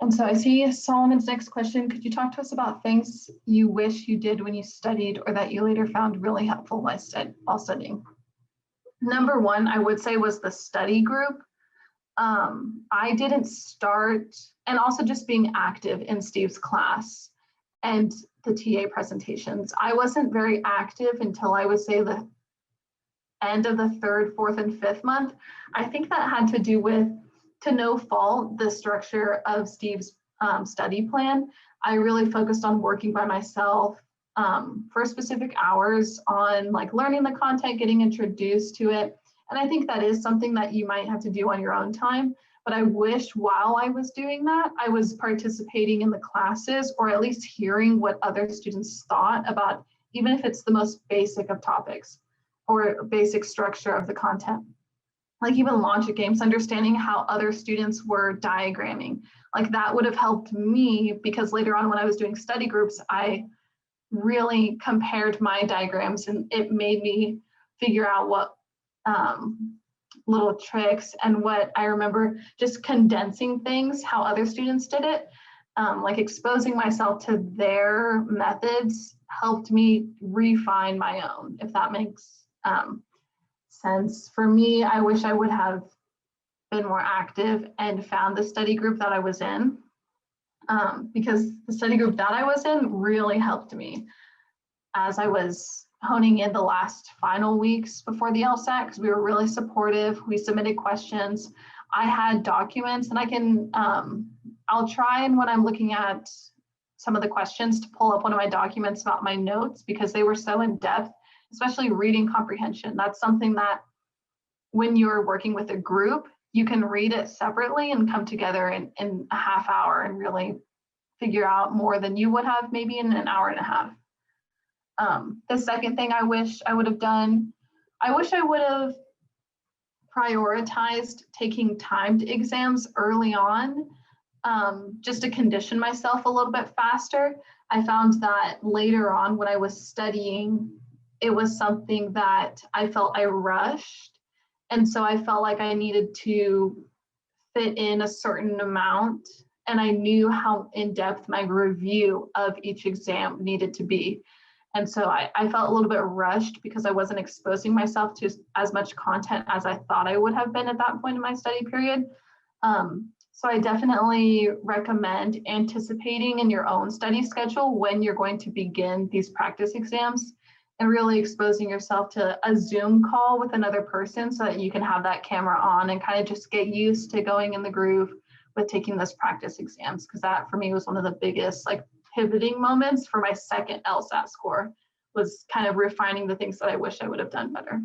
And so I see Solomon's next question. Could you talk to us about things you wish you did when you studied or that you later found really helpful while studying? Number one, I would say, was the study group. I didn't start, and also just being active in Steve's class and the TA presentations. I wasn't very active until I would say the end of the third, fourth, and fifth month. I think that had to do with, to no fault, the structure of Steve's study plan. I really focused on working by myself for specific hours on like learning the content, getting introduced to it. And I think that is something that you might have to do on your own time. But I wish while I was doing that, I was participating in the classes or at least hearing what other students thought about, even if it's the most basic of topics or basic structure of the content. Like even logic games, understanding how other students were diagramming. Like that would have helped me because later on when I was doing study groups, I really compared my diagrams and it made me figure out what little tricks and what I remember just condensing things, how other students did it, like exposing myself to their methods helped me refine my own, if that makes sense. For me, I wish I would have been more active and found the study group that I was in, because the study group that I was in really helped me as I was honing in the last final weeks before the LSAT, because we were really supportive. We submitted questions. I had documents, and I can, I'll try, and when I'm looking at some of the questions, to pull up one of my documents about my notes because they were so in depth, especially reading comprehension. That's something that when you're working with a group, you can read it separately and come together in a half hour and really figure out more than you would have maybe in an hour and a half. The second thing I wish I would have done, I wish I would have prioritized taking timed exams early on, just to condition myself a little bit faster. I found that later on when I was studying, it was something that I felt I rushed. And so I felt like I needed to fit in a certain amount. And I knew how in-depth my review of each exam needed to be. And so I felt a little bit rushed because I wasn't exposing myself to as much content as I thought I would have been at that point in my study period. So I definitely recommend anticipating in your own study schedule when you're going to begin these practice exams and really exposing yourself to a Zoom call with another person so that you can have that camera on and kind of just get used to going in the groove with taking those practice exams, because that for me was one of the biggest like pivoting moments for my second LSAT score, was kind of refining the things that I wish I would have done better.